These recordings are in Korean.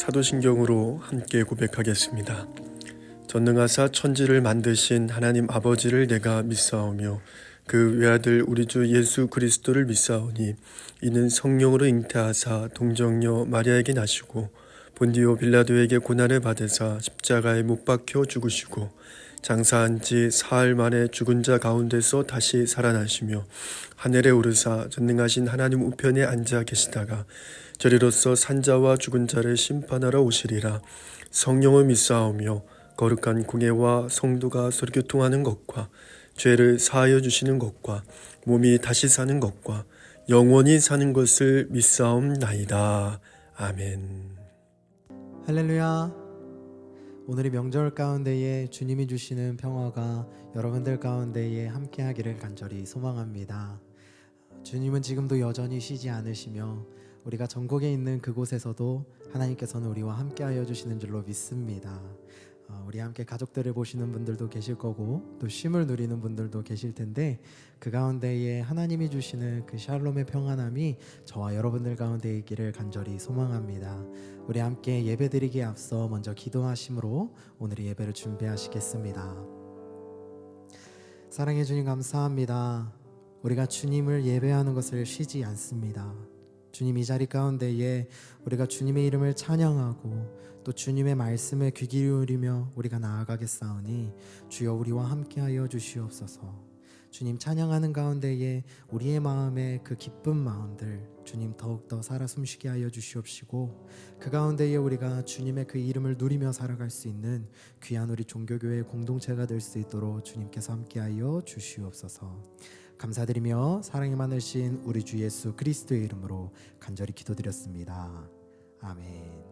사도신경으로 함께 고백하겠습니다. 전능하사 천지를 만드신 하나님 아버지를 내가 믿사오며 그 외아들 우리 주 예수 그리스도를 믿사오니 이는 성령으로 잉태하사 동정녀 마리아에게 나시고 본디오 빌라도에게 고난을 받으사 십자가에 못 박혀 죽으시고 장사한 지 사흘 만에 죽은 자 가운데서 다시 살아나시며 하늘에 오르사 전능하신 하나님 우편에 앉아 계시다가 저리로서 산자와 죽은 자를 심판하러 오시리라. 성령을 믿사오며 거룩한 공예와 성도가 서로 교통하는 것과 죄를 사하여 주시는 것과 몸이 다시 사는 것과 영원히 사는 것을 믿사옵나이다. 아멘. 할렐루야. 오늘의 명절 가운데에 주님이 주시는 평화가 여러분들 가운데에 함께하기를 간절히 소망합니다. 주님은 지금도 여전히 쉬지 않으시며 우리가 전국에 있는 그곳에서도 하나님께서는 우리와 함께하여 주시는 줄로 믿습니다. 우리 함께 가족들을 보시는 분들도 계실 거고 또 쉼을 누리는 분들도 계실 텐데 그 가운데에 하나님이 주시는 그 샬롬의 평안함이 저와 여러분들 가운데 있기를 간절히 소망합니다. 우리 함께 예배드리기에 앞서 먼저 기도하심으로 오늘의 예배를 준비하시겠습니다. 사랑해 주님 감사합니다. 우리가 주님을 예배하는 것을 쉬지 않습니다. 주님 이 자리 가운데에 우리가 주님의 이름을 찬양하고 또 주님의 말씀에 귀 기울이며 우리가 나아가겠사오니 주여 우리와 함께하여 주시옵소서. 주님 찬양하는 가운데에 우리의 마음에 그 기쁜 마음들 주님 더욱더 살아 숨쉬게 하여 주시옵시고 그 가운데에 우리가 주님의 그 이름을 누리며 살아갈 수 있는 귀한 우리 종교교회의 공동체가 될 수 있도록 주님께서 함께하여 주시옵소서. 감사드리며 사랑이 많으신 우리 주 예수 그리스도의 이름으로 간절히 기도드렸습니다. 아멘.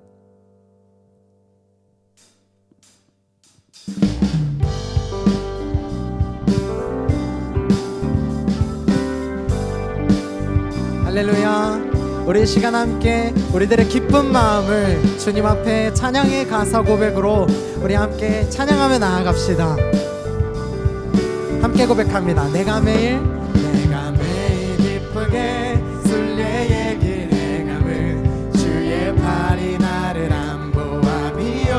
할렐루야. 우리 시간 함께 우리들의 기쁜 마음을 주님 앞에 찬양의 가사 고백으로 우리 함께 찬양하며 나아갑시다. 함께 고백합니다. 내가 매일 기쁘게 순례의 길 행함을 주의 팔이 나를 안보함이요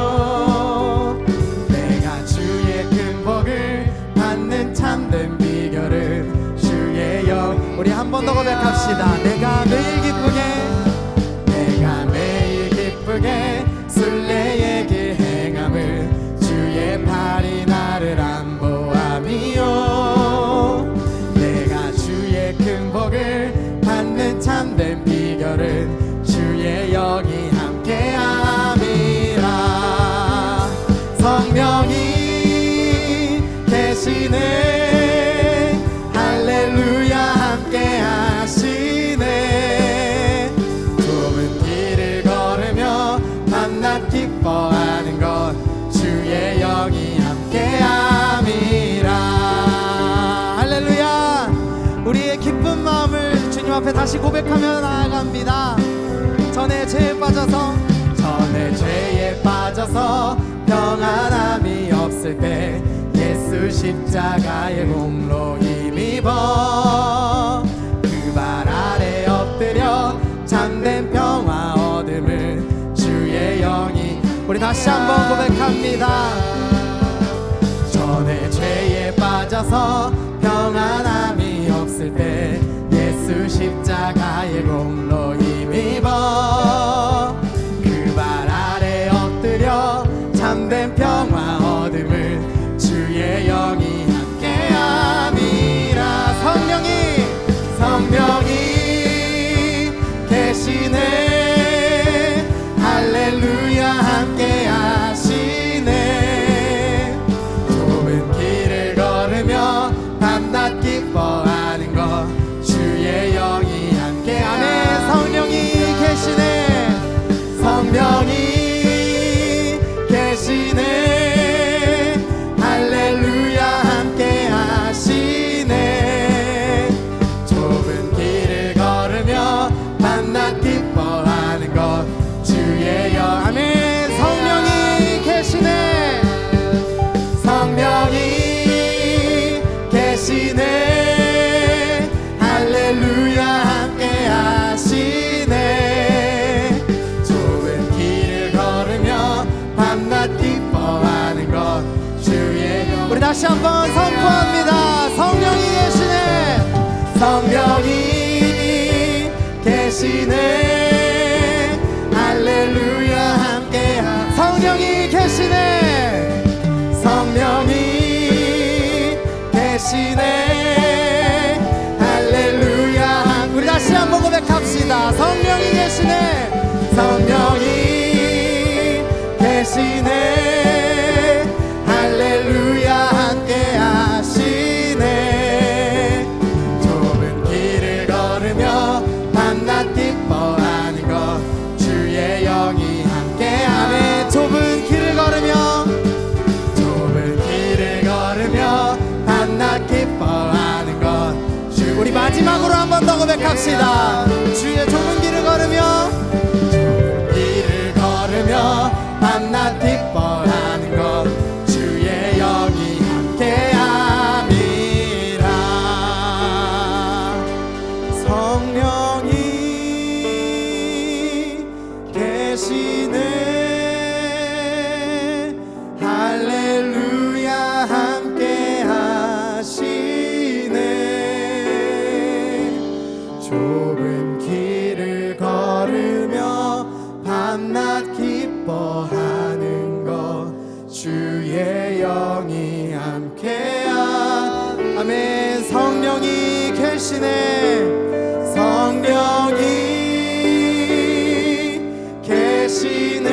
내가 주의 큰 복을 받는 참된 비결은 주의 영. 우리 한 번 더 고백합시다. 내가 매일 기쁘게 순례의 길 행함을 주의 팔이 나를 안보함이요 내가 주의 큰 복을 받는 참된 비결은 주의 영이 함께함이라. 성령이 계시네 할렐루야 함께하시네 좁은 길을 걸으며 밤낮 기뻐하는 것 주의 영이 함께함이라. 할렐루야. 우리의 기쁜 마음을 주님 앞에 다시 고백하며 나아갑니다. 전에 죄에 빠져서 평안함이 없을 때 예수 십자가의 공로 힘입어 그 발 아래 엎드려 참된 평화 얻음을 주의 영이. 우리 다시 한번 고백합니다. 전에 죄에 빠져서 평안함이 없을 때 예수 십자가의 공로 힘입어 그 발 아래 엎드려 참된 평화 얻음을 주의 영이 함께함이라. 성령이 계시네 할렐루야 함께하시네 좁은 길을 걸으며 밤낮 기뻐하는 것 주의 영이 함께하네. 성령이 계시네 할렐루야 함께하시네 좁은 길을 걸으며 밤낮 기뻐하는 것 주의 영. 아멘. 성령이 계시네 계시네 다시 한번 선포합니다. 성령이 계시네. 성령이 계시네. 할렐루야 함께하. 성령이 계시네. 성령이 계시네. 할렐루야. 우리 다시 한번 고백합시다. 성령이 계시네. 성령이 계시네. 할렐루야 함께 하시네. 좁은 길을 걸으며 밤낮 기뻐하는 것 주의 영이 함께하네. 좁은 길을 걸으며 밤낮 기뻐하는 것 주. 우리 마지막으로 한 번 더 고백합시다. 주의 좁은 길을 걸으며 밤낮 기뻐하는 것 주의 영이 함께함이라. 성령이 계시네. 할렐루야 함께 하시네. 좁은 길을 걸으며 밤낮 기뻐하는 것 주의 영이 함께하. 아멘. 성령이 계시네. 성령이 계시네.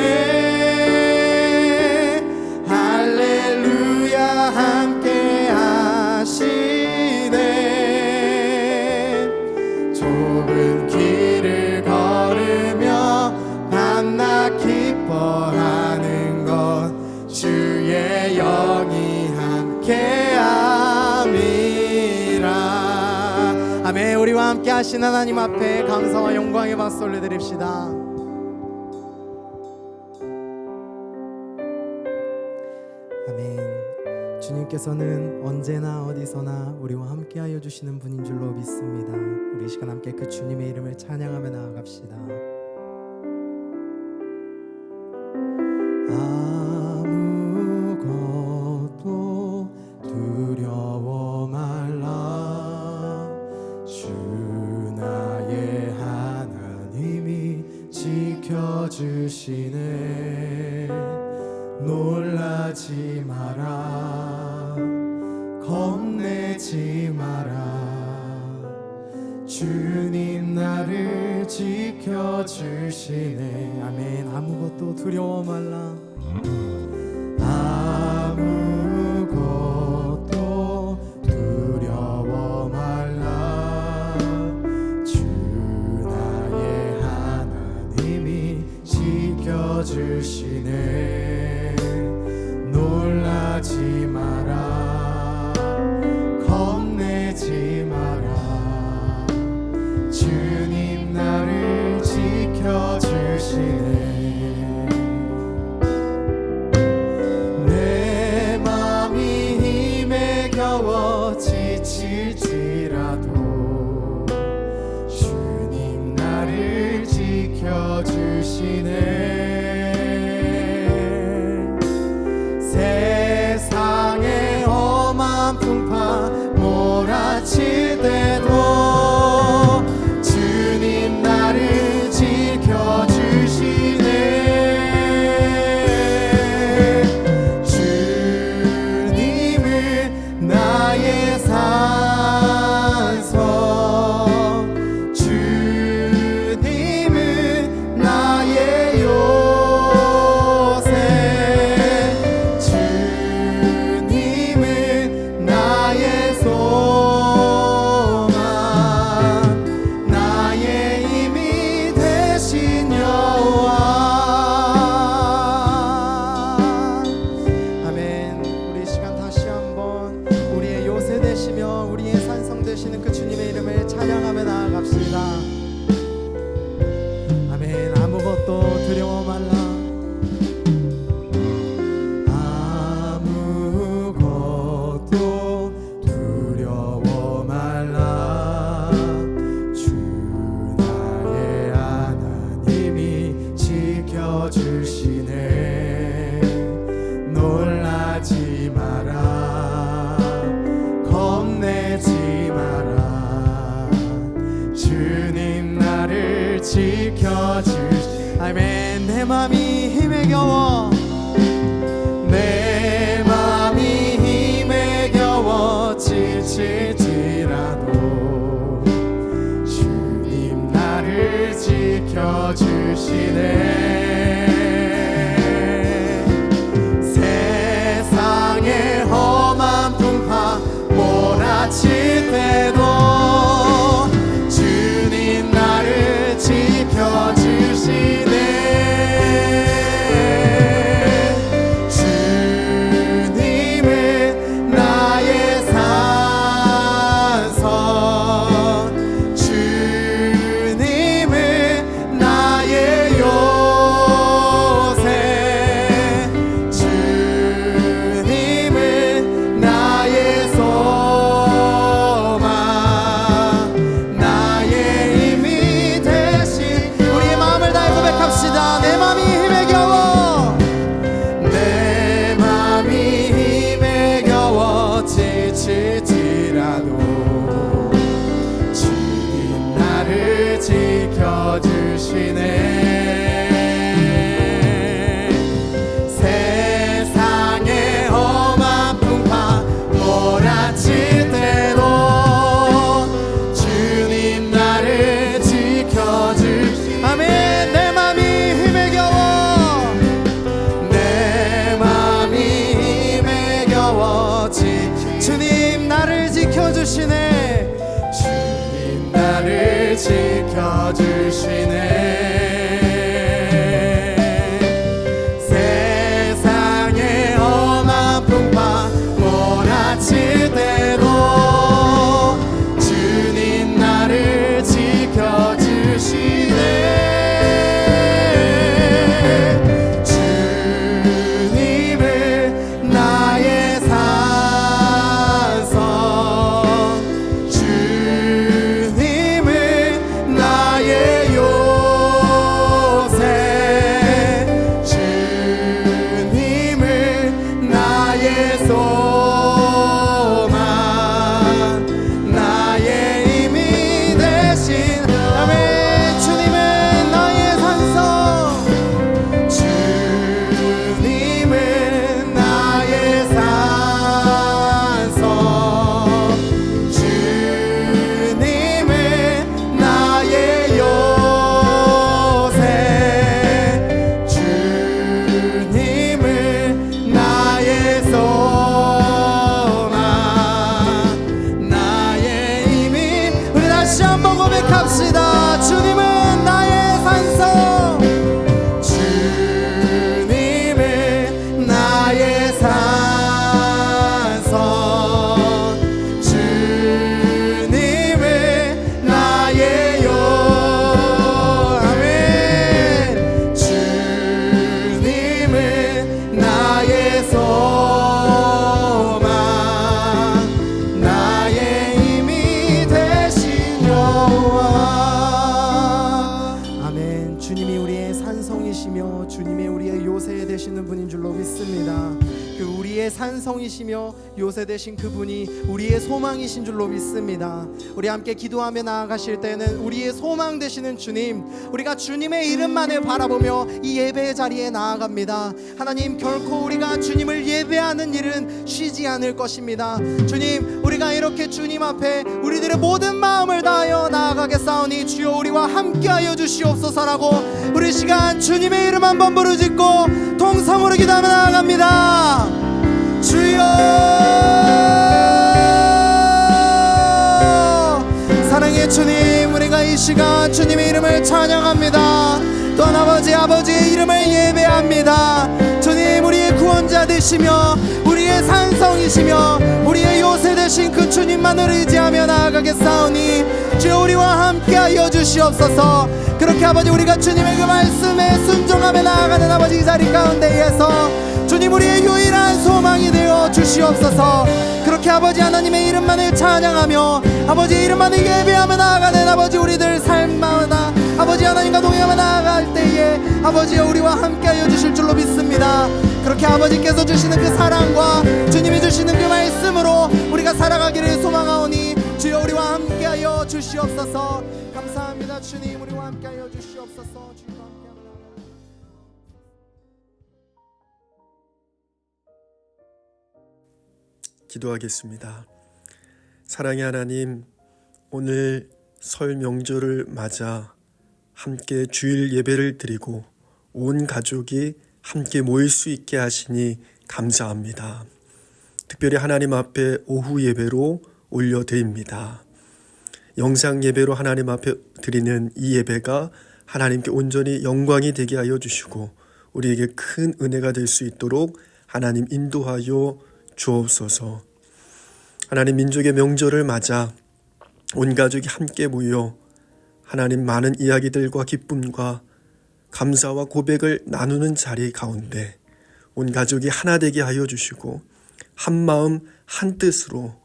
할렐루야 함께 하시네. 좁은 길을 걸으며 밤낮 기뻐하는 것 주의 영이 함께함이라. 아멘. 우리와 함께 하신 하나님 앞에 감사와 영광의 박수 올려드립시다. 아멘. 주님께서는 언제나 어디서나 우리와 함께하여 주시는 분인 줄로 믿습니다. 우리 이 시간 함께 그 주님의 이름을 찬양하며 나아갑시다. 아무것도 두려워 말라. 주 나의 하나님이 지켜주시네. 놀라지 마라. 겁내지 마라. 주님 나를 지켜주시네. 아멘. 아무것도 두려워 말라. 아무것도 두려워 말라. 주 나의 하나님이 지켜주시네. 놀라지 마라. 겁내지 마라. 주님 나를 지켜주시네. 내 맘이 힘에 겨워 지칠지라도 주님 나를 지켜주시네. 세상의 험한 풍파 몰아칠 때도 주님 나를 지켜주시네. 주님은 나의 산성, 주님은 나의 요새, 주님은 나의 소망, 나의 힘이 되신 여호와. 아멘. 우리 이 시간 다시 한번 우리의 요새 되시며 우리의 산성 되시는 그 주님의 이름을 찬양하며 나아갑시다. 아멘. 아무것도 두려워 말라. 아무것도 두려워 말라. 주 나의 하나님이 지켜주시네. 놀라지 마라. 지칠지라도 주님 나를 지켜주시네. 세상의 험한 풍파 몰아칠 때도 주님 나를 지켜주시네. 주님은 나의 산성, 주님은 나의 요새, 주님은 나의 소망, 나의 힘이 되신. 우리의 마음을 다해 고백합시다. 내 맘이 힘에 겨워, 내 맘이 힘에 겨워 지칠지라도 주님 나를 지켜주시네. 세상의 험한 풍파 몰아칠 때도 주님 나를 지켜주시네. 아멘. 내 맘이 힘에 겨워, 내 맘이 힘에 겨워 주님 나를 지켜주시네. 주님 나를 지켜주시네. 세상의 험한 풍파 몰아칠 때도 주님 나를 지켜주시네. 주님은 나의 산성, 주님은 나의 요새, 주님은 나의 소망, 나의 힘이 되신. 아멘. 주님은 나의 산성, 주님은 나의 산성, 주님은 나의 요새, 주님은 나의 소망, 나의 힘이. 우리 다시 한번 고백합시다. 주님은 나의 산성, 주님은 나의 산성, 주님은 나의 요. 아멘. 주님은 나의 소망, 나의 힘이 되신 여호와. 아멘. 주님이 우리의 산성이시며 주님이 우리의 요새 되시는 분인 줄로 믿습니다. 그 우리의 산성이시며 요새 되신 그분이 우리의 소망이신 줄로 믿습니다. 우리 함께 기도하며 나아가실 때는 우리의 소망 되시는 주님, 우리가 주님의 이름만을 바라보며 이 예배의 자리에 나아갑니다. 하나님, 결코 우리가 주님을 예배하는 일은 쉬지 않을 것입니다. 주님, 우리가 이렇게 주님 앞에 우리들의 모든 마음을 다하여 나아가겠사오니 주여 우리와 함께하여 주시옵소서라고 우리 시간 주님의 이름 한번 부르짖고 통성으로 기도하며 나아갑니다. 주여, 사랑의 주님, 우리가 이 시간 주님의 이름을 찬양합니다. 또한 아버지의 이름을 예배합니다. 주님, 우리의 구원자 되시며 우리의 산성이시며 우리의 요새 되신 그 주님만을 의지하며 나아가겠사오니 주여 우리와 함께하여 주시옵소서. 그렇게 아버지, 우리가 주님의 그 말씀에 순종하며 나아가는 아버지 이 자리 가운데에서 주님, 우리의 유일한 소망이 되어 주시옵소서. 그렇게 아버지 하나님의 이름만을 찬양하며 아버지의 이름만을 예배하며 나아가는 아버지 우리들 삶마다 아버지 하나님과 동행하며 나아갈 때에 아버지여 우리와 함께하여 주실 줄로 믿습니다. 그렇게 아버지께서 주시는 그 사랑과 주님이 주시는 그 말씀으로 우리가 살아가기를 소망하오니 주여 우리와 함께하여 주시옵소서. 감사합니다. 주님, 우리와 함께하여 주시옵소서. 주님과 함께하며 기도하겠습니다. 사랑의 하나님, 오늘 설 명절을 맞아 함께 주일 예배를 드리고 온 가족이 함께 모일 수 있게 하시니 감사합니다. 특별히 하나님 앞에 오후 예배로 올려드립니다. 영상 예배로 하나님 앞에 드리는 이 예배가 하나님께 온전히 영광이 되게 하여 주시고 우리에게 큰 은혜가 될 수 있도록 하나님 인도하여 주옵소서. 하나님 민족의 명절을 맞아 온 가족이 함께 모여 하나님 많은 이야기들과 기쁨과 감사와 고백을 나누는 자리 가운데 온 가족이 하나 되게 하여 주시고 한 마음 한 뜻으로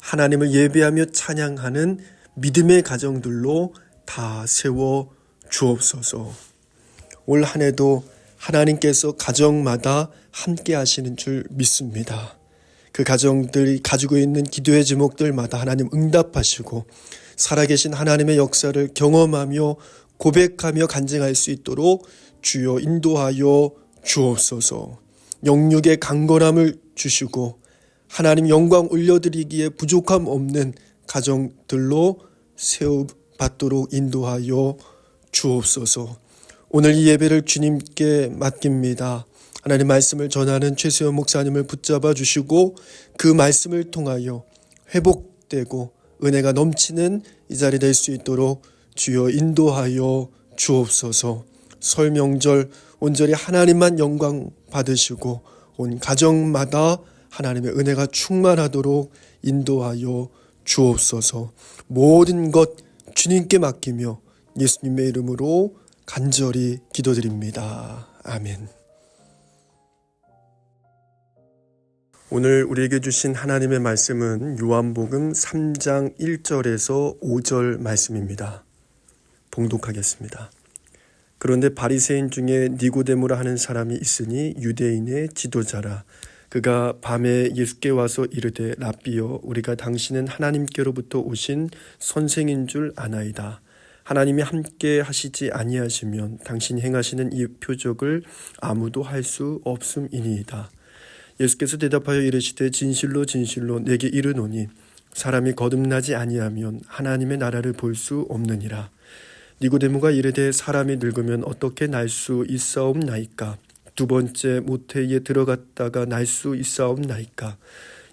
하나님을 예배하며 찬양하는 믿음의 가정들로 다 세워 주옵소서. 올 한 해도 하나님께서 가정마다 함께 하시는 줄 믿습니다. 그 가정들이 가지고 있는 기도의 제목들마다 하나님 응답하시고 살아계신 하나님의 역사를 경험하며 고백하며 간증할 수 있도록 주여 인도하여 주옵소서. 영육의 강건함을 주시고 하나님 영광 올려드리기에 부족함 없는 가정들로 세움받도록 인도하여 주옵소서. 오늘 이 예배를 주님께 맡깁니다. 하나님 말씀을 전하는 최수연 목사님을 붙잡아 주시고 그 말씀을 통하여 회복되고 은혜가 넘치는 이 자리 될 수 있도록 주여 인도하여 주옵소서. 설 명절 온전히 하나님만 영광 받으시고 온 가정마다 하나님의 은혜가 충만하도록 인도하여 주옵소서. 모든 것 주님께 맡기며 예수님의 이름으로 간절히 기도드립니다. 아멘. 오늘 우리에게 주신 하나님의 말씀은 요한복음 3장 1절에서 5절 말씀입니다. 봉독하겠습니다. 그런데 바리새인 중에 니고데모라 하는 사람이 있으니 유대인의 지도자라. 그가 밤에 예수께 와서 이르되 랍비여 우리가 당신은 하나님께로부터 오신 선생인 줄 아나이다. 하나님이 함께 하시지 아니하시면 당신이 행하시는 이 표적을 아무도 할 수 없음이니이다. 예수께서 대답하여 이르시되 진실로 진실로 내게 이르노니 사람이 거듭나지 아니하면 하나님의 나라를 볼 수 없느니라. 니고데모가 이르되 사람이 늙으면 어떻게 날 수 있사옵나이까? 두 번째 모태에 들어갔다가 날 수 있사옵나이까?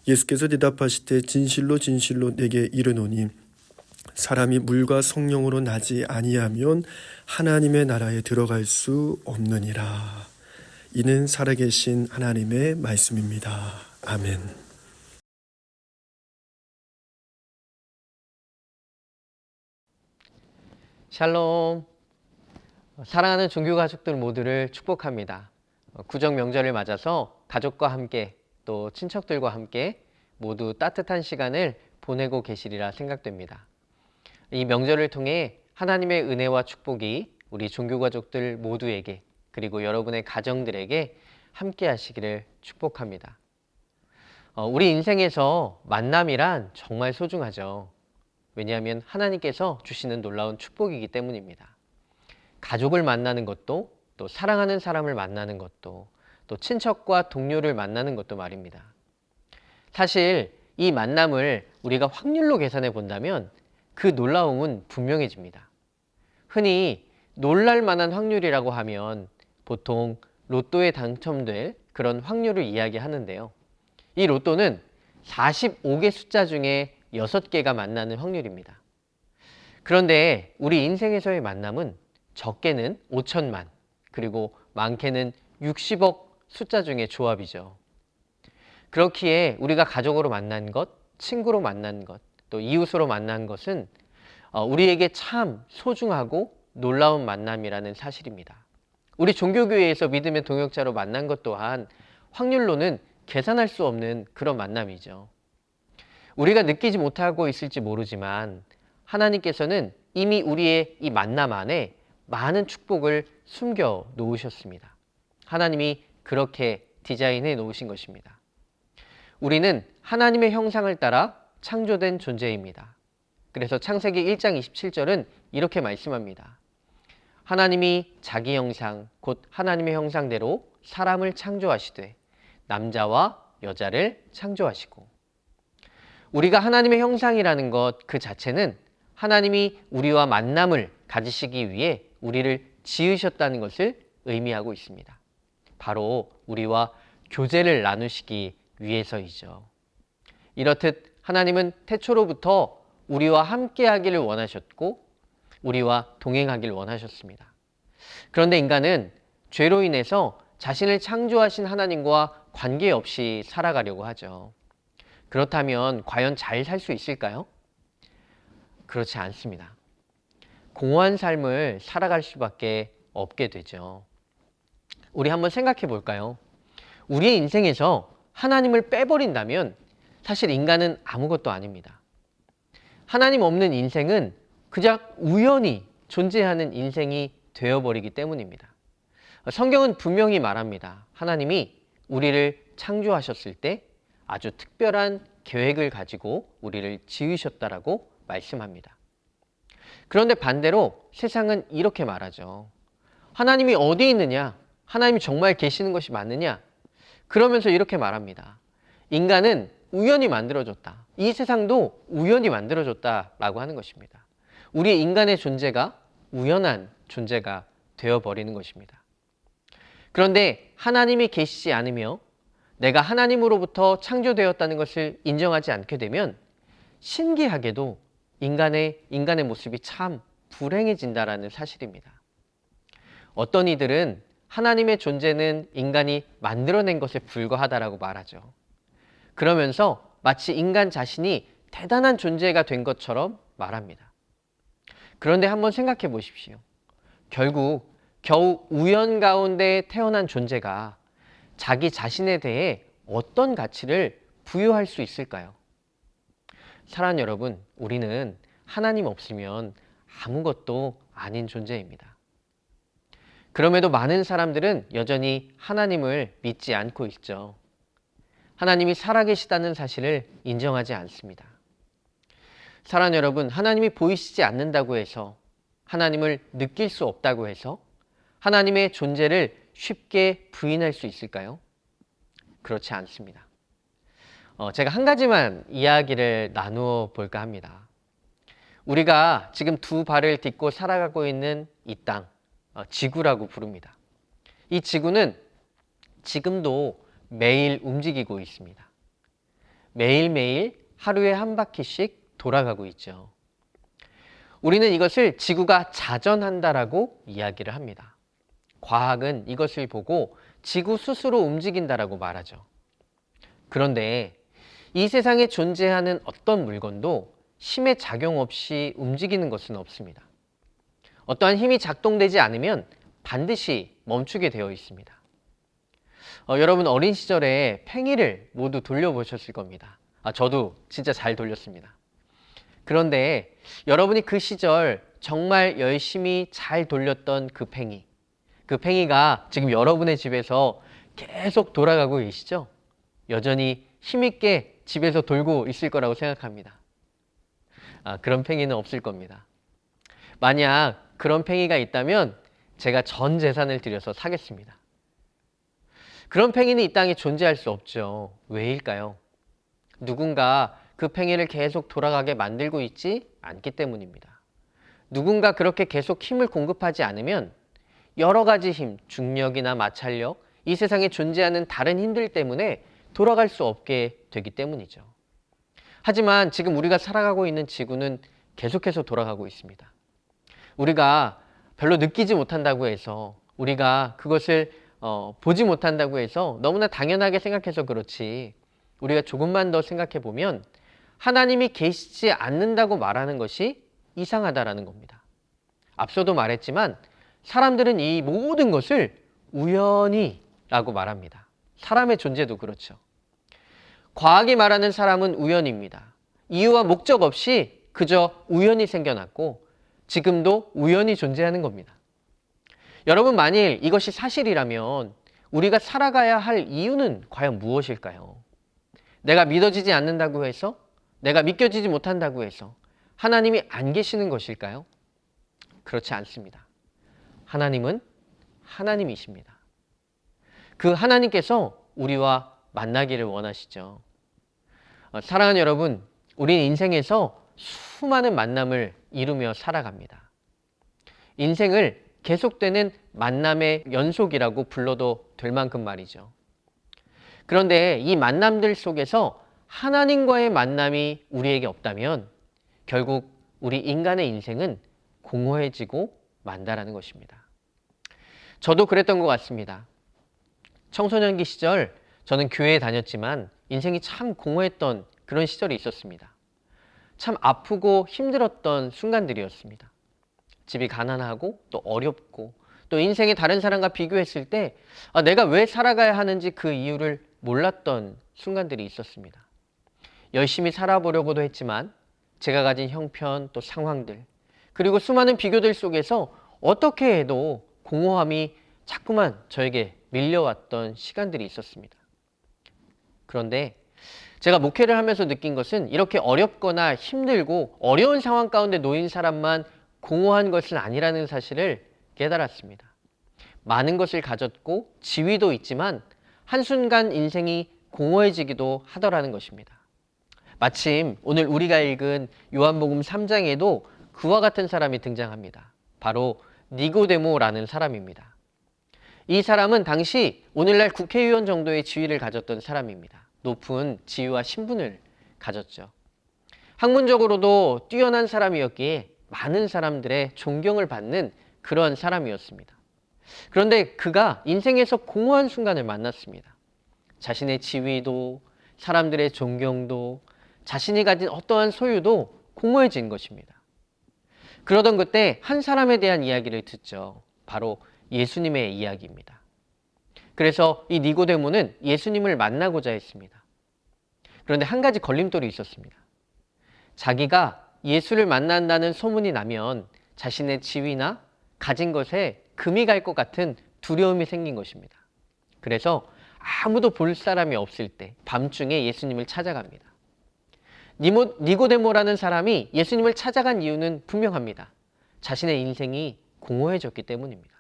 예수께서 대답하시되 진실로 진실로 내게 이르노니 사람이 물과 성령으로 나지 아니하면 하나님의 나라에 들어갈 수 없느니라. 이는 살아계신 하나님의 말씀입니다. 아멘. 샬롬. 사랑하는 종교 가족들 모두를 축복합니다. 구정 명절을 맞아서 가족과 함께 또 친척들과 함께 모두 따뜻한 시간을 보내고 계시리라 생각됩니다. 이 명절을 통해 하나님의 은혜와 축복이 우리 종교 가족들 모두에게 그리고 여러분의 가정들에게 함께 하시기를 축복합니다. 우리 인생에서 만남이란 정말 소중하죠. 왜냐하면 하나님께서 주시는 놀라운 축복이기 때문입니다. 가족을 만나는 것도 또 사랑하는 사람을 만나는 것도 또 친척과 동료를 만나는 것도 말입니다. 사실 이 만남을 우리가 확률로 계산해 본다면 그 놀라움은 분명해집니다. 흔히 놀랄 만한 확률이라고 하면 보통 로또에 당첨될 그런 확률을 이야기하는데요. 이 로또는 45개 숫자 중에 6개가 만나는 확률입니다. 그런데 우리 인생에서의 만남은 적게는 5천만, 그리고 많게는 60억 숫자 중에 조합이죠. 그렇기에 우리가 가족으로 만난 것, 친구로 만난 것, 또 이웃으로 만난 것은 우리에게 참 소중하고 놀라운 만남이라는 사실입니다. 우리 종교교회에서 믿음의 동역자로 만난 것 또한 확률로는 계산할 수 없는 그런 만남이죠. 우리가 느끼지 못하고 있을지 모르지만 하나님께서는 이미 우리의 이 만남 안에 많은 축복을 숨겨 놓으셨습니다. 하나님이 그렇게 디자인해 놓으신 것입니다. 우리는 하나님의 형상을 따라 창조된 존재입니다. 그래서 창세기 1장 27절은 이렇게 말씀합니다. 하나님이 자기 형상 곧 하나님의 형상대로 사람을 창조하시되 남자와 여자를 창조하시고. 우리가 하나님의 형상이라는 것 그 자체는 하나님이 우리와 만남을 가지시기 위해 우리를 지으셨다는 것을 의미하고 있습니다. 바로 우리와 교제를 나누시기 위해서이죠. 이렇듯 하나님은 태초로부터 우리와 함께하기를 원하셨고 우리와 동행하기를 원하셨습니다. 그런데 인간은 죄로 인해서 자신을 창조하신 하나님과 관계없이 살아가려고 하죠. 그렇다면 과연 잘 살 수 있을까요? 그렇지 않습니다. 공허한 삶을 살아갈 수밖에 없게 되죠. 우리 한번 생각해 볼까요? 우리의 인생에서 하나님을 빼버린다면 사실 인간은 아무것도 아닙니다. 하나님 없는 인생은 그냥 우연히 존재하는 인생이 되어버리기 때문입니다. 성경은 분명히 말합니다. 하나님이 우리를 창조하셨을 때 아주 특별한 계획을 가지고 우리를 지으셨다라고 말씀합니다. 그런데 반대로 세상은 이렇게 말하죠. 하나님이 어디 있느냐? 하나님이 정말 계시는 것이 맞느냐? 그러면서 이렇게 말합니다. 인간은 우연히 만들어졌다. 이 세상도 우연히 만들어졌다라고 하는 것입니다. 우리 인간의 존재가 우연한 존재가 되어버리는 것입니다. 그런데 하나님이 계시지 않으며 내가 하나님으로부터 창조되었다는 것을 인정하지 않게 되면 신기하게도 인간의 모습이 참 불행해진다라는 사실입니다. 어떤 이들은 하나님의 존재는 인간이 만들어낸 것에 불과하다라고 말하죠. 그러면서 마치 인간 자신이 대단한 존재가 된 것처럼 말합니다. 그런데 한번 생각해 보십시오. 결국 겨우 우연 가운데 태어난 존재가 자기 자신에 대해 어떤 가치를 부여할 수 있을까요? 사랑하는 여러분, 우리는 하나님 없으면 아무것도 아닌 존재입니다. 그럼에도 많은 사람들은 여전히 하나님을 믿지 않고 있죠. 하나님이 살아계시다는 사실을 인정하지 않습니다. 사랑하는 여러분, 하나님이 보이시지 않는다고 해서, 하나님을 느낄 수 없다고 해서 하나님의 존재를 쉽게 부인할 수 있을까요? 그렇지 않습니다. 제가 한 가지만 이야기를 나누어 볼까 합니다. 우리가 지금 두 발을 딛고 살아가고 있는 이 땅, 지구라고 부릅니다. 이 지구는 지금도 매일 움직이고 있습니다. 매일매일 하루에 한 바퀴씩 돌아가고 있죠. 우리는 이것을 지구가 자전한다라고 이야기를 합니다. 과학은 이것을 보고 지구 스스로 움직인다라고 말하죠. 그런데 이 세상에 존재하는 어떤 물건도 힘의 작용 없이 움직이는 것은 없습니다. 어떠한 힘이 작동되지 않으면 반드시 멈추게 되어 있습니다. 여러분 어린 시절에 팽이를 모두 돌려보셨을 겁니다. 저도 진짜 잘 돌렸습니다. 그런데 여러분이 그 시절 정말 열심히 잘 돌렸던 그 팽이가 지금 여러분의 집에서 계속 돌아가고 계시죠? 여전히 힘있게 집에서 돌고 있을 거라고 생각합니다. 그런 팽이는 없을 겁니다. 만약 그런 팽이가 있다면 제가 전 재산을 들여서 사겠습니다. 그런 팽이는 이 땅에 존재할 수 없죠. 왜일까요? 누군가 그 팽이를 계속 돌아가게 만들고 있지 않기 때문입니다. 누군가 그렇게 계속 힘을 공급하지 않으면 여러 가지 힘, 중력이나 마찰력, 이 세상에 존재하는 다른 힘들 때문에 돌아갈 수 없게 되기 때문이죠. 하지만 지금 우리가 살아가고 있는 지구는 계속해서 돌아가고 있습니다. 우리가 별로 느끼지 못한다고 해서, 우리가 그것을 보지 못한다고 해서 너무나 당연하게 생각해서 그렇지, 우리가 조금만 더 생각해 보면 하나님이 계시지 않는다고 말하는 것이 이상하다라는 겁니다. 앞서도 말했지만 사람들은 이 모든 것을 우연히라고 말합니다. 사람의 존재도 그렇죠. 과학이 말하는 사람은 우연입니다. 이유와 목적 없이 그저 우연히 생겨났고 지금도 우연히 존재하는 겁니다. 여러분, 만일 이것이 사실이라면 우리가 살아가야 할 이유는 과연 무엇일까요? 내가 믿어지지 않는다고 해서, 내가 믿겨지지 못한다고 해서 하나님이 안 계시는 것일까요? 그렇지 않습니다. 하나님은 하나님이십니다. 그 하나님께서 우리와 만나기를 원하시죠. 사랑하는 여러분, 우리는 인생에서 수많은 만남을 이루며 살아갑니다. 인생을 계속되는 만남의 연속이라고 불러도 될 만큼 말이죠. 그런데 이 만남들 속에서 하나님과의 만남이 우리에게 없다면 결국 우리 인간의 인생은 공허해지고 만다라는 것입니다. 저도 그랬던 것 같습니다. 청소년기 시절 저는 교회에 다녔지만 인생이 참 공허했던 그런 시절이 있었습니다. 참 아프고 힘들었던 순간들이었습니다. 집이 가난하고 또 어렵고 또 인생이 다른 사람과 비교했을 때 내가 왜 살아가야 하는지 그 이유를 몰랐던 순간들이 있었습니다. 열심히 살아보려고도 했지만 제가 가진 형편 또 상황들 그리고 수많은 비교들 속에서 어떻게 해도 공허함이 자꾸만 저에게 밀려왔던 시간들이 있었습니다. 그런데 제가 목회를 하면서 느낀 것은 이렇게 어렵거나 힘들고 어려운 상황 가운데 놓인 사람만 공허한 것은 아니라는 사실을 깨달았습니다. 많은 것을 가졌고 지위도 있지만 한순간 인생이 공허해지기도 하더라는 것입니다. 마침 오늘 우리가 읽은 요한복음 3장에도 그와 같은 사람이 등장합니다. 바로 니고데모라는 사람입니다. 이 사람은 당시 오늘날 국회의원 정도의 지위를 가졌던 사람입니다. 높은 지위와 신분을 가졌죠. 학문적으로도 뛰어난 사람이었기에 많은 사람들의 존경을 받는 그런 사람이었습니다. 그런데 그가 인생에서 공허한 순간을 만났습니다. 자신의 지위도 사람들의 존경도 자신이 가진 어떠한 소유도 공허해진 것입니다. 그러던 그때 한 사람에 대한 이야기를 듣죠. 바로 예수님의 이야기입니다. 그래서 이 니고데모는 예수님을 만나고자 했습니다. 그런데 한 가지 걸림돌이 있었습니다. 자기가 예수를 만난다는 소문이 나면 자신의 지위나 가진 것에 금이 갈 것 같은 두려움이 생긴 것입니다. 그래서 아무도 볼 사람이 없을 때 밤중에 예수님을 찾아갑니다. 니고데모라는 사람이 예수님을 찾아간 이유는 분명합니다. 자신의 인생이 공허해졌기 때문입니다.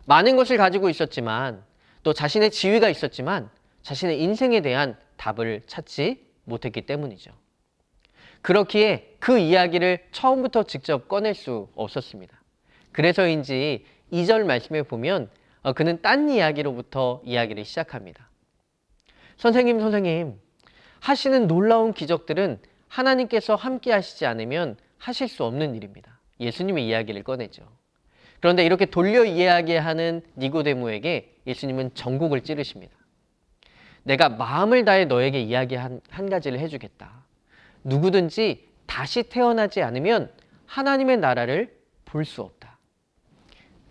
많은 것을 가지고 있었지만 또 자신의 지위가 있었지만 자신의 인생에 대한 답을 찾지 못했기 때문이죠. 그렇기에 그 이야기를 처음부터 직접 꺼낼 수 없었습니다. 그래서인지 2절 말씀에 보면 그는 딴 이야기로부터 이야기를 시작합니다. 선생님, 하시는 놀라운 기적들은 하나님께서 함께 하시지 않으면 하실 수 없는 일입니다. 예수님의 이야기를 꺼내죠. 그런데 이렇게 돌려 이야기하는 니고데모에게 예수님은 전곡을 찌르십니다. 내가 마음을 다해 너에게 이야기 한 가지를 해주겠다. 누구든지 다시 태어나지 않으면 하나님의 나라를 볼 수 없다.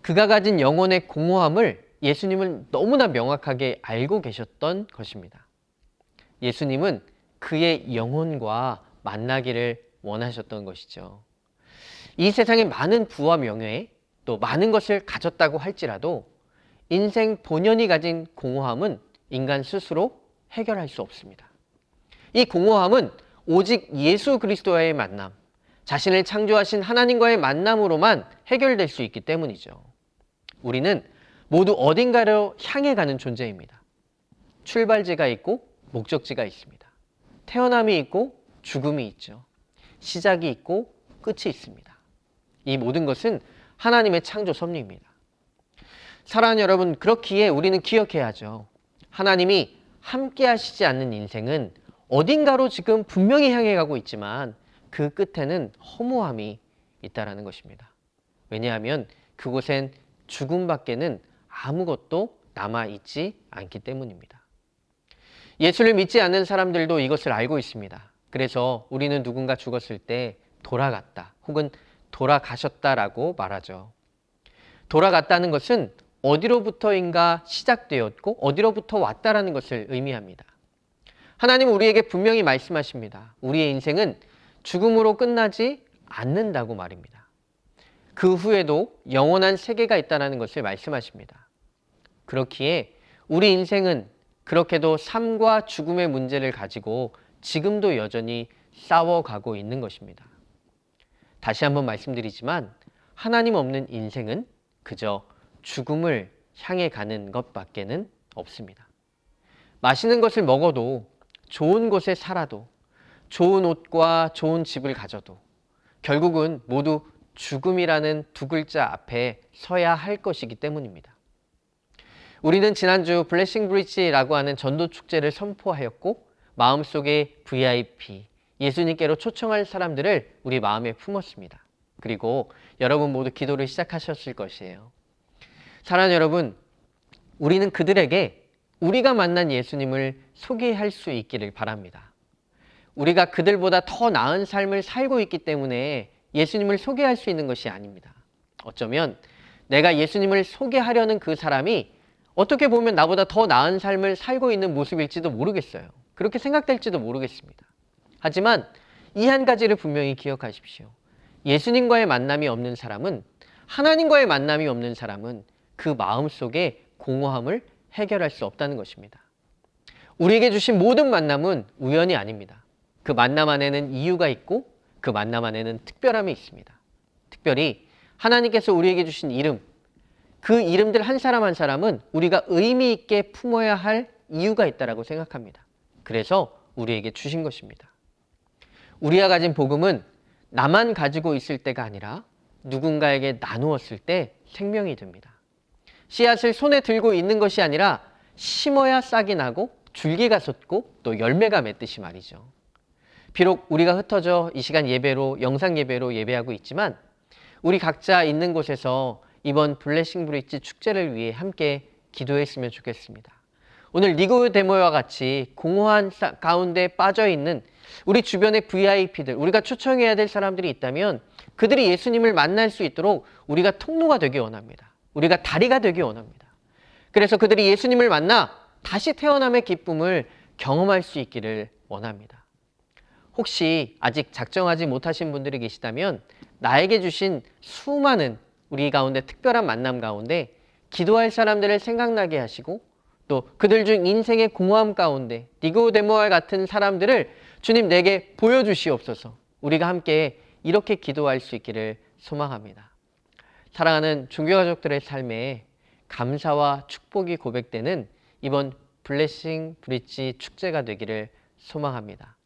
그가 가진 영혼의 공허함을 예수님은 너무나 명확하게 알고 계셨던 것입니다. 예수님은 그의 영혼과 만나기를 원하셨던 것이죠. 이 세상에 많은 부와 명예, 또 많은 것을 가졌다고 할지라도 인생 본연이 가진 공허함은 인간 스스로 해결할 수 없습니다. 이 공허함은 오직 예수 그리스도와의 만남, 자신을 창조하신 하나님과의 만남으로만 해결될 수 있기 때문이죠. 우리는 모두 어딘가로 향해 가는 존재입니다. 출발지가 있고 목적지가 있습니다. 태어남이 있고 죽음이 있죠. 시작이 있고 끝이 있습니다. 이 모든 것은 하나님의 창조 섭리입니다. 사랑하는 여러분, 그렇기에 우리는 기억해야죠. 하나님이 함께 하시지 않는 인생은 어딘가로 지금 분명히 향해 가고 있지만 그 끝에는 허무함이 있다는 것입니다. 왜냐하면 그곳엔 죽음밖에는 아무것도 남아있지 않기 때문입니다. 예수를 믿지 않는 사람들도 이것을 알고 있습니다. 그래서 우리는 누군가 죽었을 때 돌아갔다 혹은 돌아가셨다라고 말하죠. 돌아갔다는 것은 어디로부터인가 시작되었고 어디로부터 왔다라는 것을 의미합니다. 하나님은 우리에게 분명히 말씀하십니다. 우리의 인생은 죽음으로 끝나지 않는다고 말입니다. 그 후에도 영원한 세계가 있다는 것을 말씀하십니다. 그렇기에 우리 인생은 그렇게도 삶과 죽음의 문제를 가지고 지금도 여전히 싸워가고 있는 것입니다. 다시 한번 말씀드리지만 하나님 없는 인생은 그저 죽음을 향해 가는 것밖에는 없습니다. 맛있는 것을 먹어도 좋은 곳에 살아도 좋은 옷과 좋은 집을 가져도 결국은 모두 죽음이라는 두 글자 앞에 서야 할 것이기 때문입니다. 우리는 지난주 블레싱 브릿지라고 하는 전도 축제를 선포하였고 마음속에 VIP, 예수님께로 초청할 사람들을 우리 마음에 품었습니다. 그리고 여러분 모두 기도를 시작하셨을 것이에요. 사랑하는 여러분, 우리는 그들에게 우리가 만난 예수님을 소개할 수 있기를 바랍니다. 우리가 그들보다 더 나은 삶을 살고 있기 때문에 예수님을 소개할 수 있는 것이 아닙니다. 어쩌면 내가 예수님을 소개하려는 그 사람이 어떻게 보면 나보다 더 나은 삶을 살고 있는 모습일지도 모르겠어요. 그렇게 생각될지도 모르겠습니다. 하지만 이 한 가지를 분명히 기억하십시오. 예수님과의 만남이 없는 사람은, 하나님과의 만남이 없는 사람은 그 마음속에 공허함을 해결할 수 없다는 것입니다. 우리에게 주신 모든 만남은 우연이 아닙니다. 그 만남 안에는 이유가 있고 그 만남 안에는 특별함이 있습니다. 특별히 하나님께서 우리에게 주신 이름, 그 이름들 한 사람 한 사람은 우리가 의미 있게 품어야 할 이유가 있다고 생각합니다. 그래서 우리에게 주신 것입니다. 우리가 가진 복음은 나만 가지고 있을 때가 아니라 누군가에게 나누었을 때 생명이 됩니다. 씨앗을 손에 들고 있는 것이 아니라 심어야 싹이 나고 줄기가 솟고 또 열매가 맺듯이 말이죠. 비록 우리가 흩어져 이 시간 예배로, 영상 예배로 예배하고 있지만 우리 각자 있는 곳에서 이번 블레싱 브릿지 축제를 위해 함께 기도했으면 좋겠습니다. 오늘 니고데모와 같이 공허한 가운데 빠져있는 우리 주변의 VIP들, 우리가 초청해야 될 사람들이 있다면 그들이 예수님을 만날 수 있도록 우리가 통로가 되기 원합니다. 우리가 다리가 되기 원합니다. 그래서 그들이 예수님을 만나 다시 태어남의 기쁨을 경험할 수 있기를 원합니다. 혹시 아직 작정하지 못하신 분들이 계시다면 나에게 주신 수많은 우리 가운데 특별한 만남 가운데 기도할 사람들을 생각나게 하시고 또 그들 중 인생의 공허함 가운데 니고데모와 같은 사람들을 주님 내게 보여주시옵소서. 우리가 함께 이렇게 기도할 수 있기를 소망합니다. 사랑하는 종교가족들의 삶에 감사와 축복이 고백되는 이번 블레싱 브릿지 축제가 되기를 소망합니다.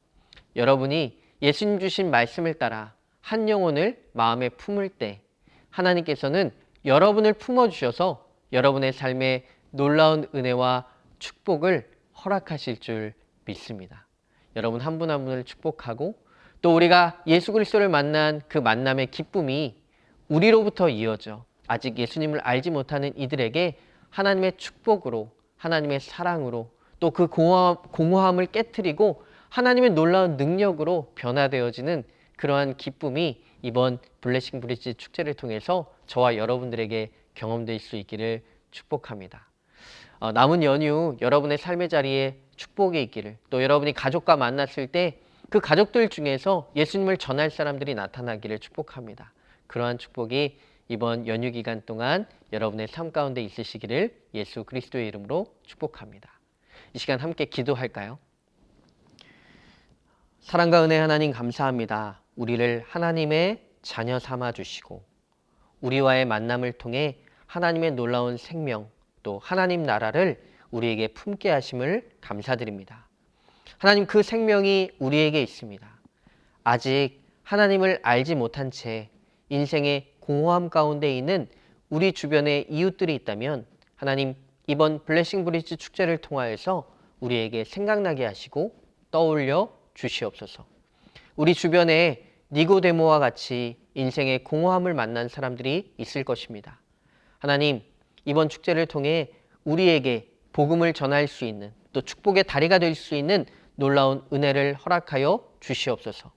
여러분이 예수님 주신 말씀을 따라 한 영혼을 마음에 품을 때 하나님께서는 여러분을 품어주셔서 여러분의 삶에 놀라운 은혜와 축복을 허락하실 줄 믿습니다. 여러분 한 분 한 분을 축복하고 또 우리가 예수 그리스도를 만난 그 만남의 기쁨이 우리로부터 이어져 아직 예수님을 알지 못하는 이들에게 하나님의 축복으로, 하나님의 사랑으로 또 그 공허함을 깨트리고 하나님의 놀라운 능력으로 변화되어지는 그러한 기쁨이 이번 블레싱 브릿지 축제를 통해서 저와 여러분들에게 경험될 수 있기를 축복합니다. 남은 연휴 여러분의 삶의 자리에 축복이 있기를, 또 여러분이 가족과 만났을 때 그 가족들 중에서 예수님을 전할 사람들이 나타나기를 축복합니다. 그러한 축복이 이번 연휴 기간 동안 여러분의 삶 가운데 있으시기를 예수 그리스도의 이름으로 축복합니다. 이 시간 함께 기도할까요? 사랑과 은혜 하나님 감사합니다. 우리를 하나님의 자녀 삼아 주시고 우리와의 만남을 통해 하나님의 놀라운 생명 또 하나님 나라를 우리에게 품게 하심을 감사드립니다. 하나님 그 생명이 우리에게 있습니다. 아직 하나님을 알지 못한 채 인생의 공허함 가운데 있는 우리 주변에 이웃들이 있다면 하나님 이번 블레싱 브릿지 축제를 통하여서 우리에게 생각나게 하시고 떠올려 주시옵소서. 우리 주변에 니고데모와 같이 인생의 공허함을 만난 사람들이 있을 것입니다. 하나님 이번 축제를 통해 우리에게 복음을 전할 수 있는 또 축복의 다리가 될 수 있는 놀라운 은혜를 허락하여 주시옵소서.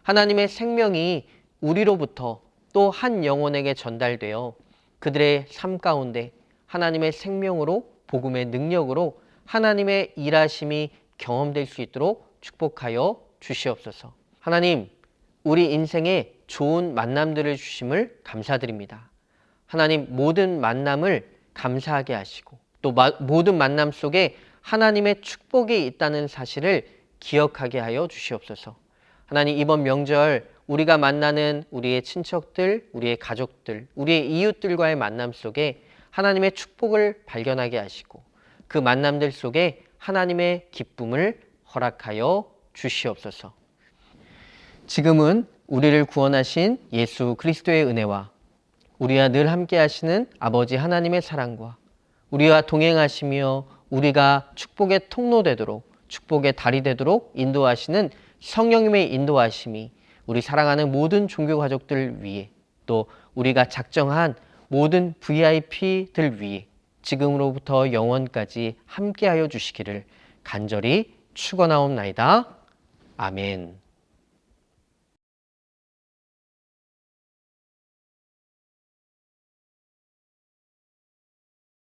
하나님의 생명이 우리로부터 또 한 영혼에게 전달되어 그들의 삶 가운데 하나님의 생명으로 복음의 능력으로 하나님의 일하심이 경험될 수 있도록 축복하여 주시옵소서. 하나님, 우리 인생에 좋은 만남들을 주심을 감사드립니다. 하나님, 모든 만남을 감사하게 하시고 또 모든 만남 속에 하나님의 축복이 있다는 사실을 기억하게 하여 주시옵소서. 하나님 이번 명절 우리가 만나는 우리의 친척들, 우리의 가족들, 우리의 이웃들과의 만남 속에 하나님의 축복을 발견하게 하시고 그 만남들 속에 하나님의 기쁨을 허락하여 주시옵소서. 지금은 우리를 구원하신 예수 그리스도의 은혜와 우리와 늘 함께 하시는 아버지 하나님의 사랑과 우리와 동행하시며 우리가 축복의 통로 되도록, 축복의 달이 되도록 인도하시는 성령님의 인도하심이 우리 사랑하는 모든 종교 가족들 위해, 또 우리가 작정한 모든 VIP들 위해 지금으로부터 영원까지 함께하여 주시기를 간절히 축원하옵나이다. 아멘.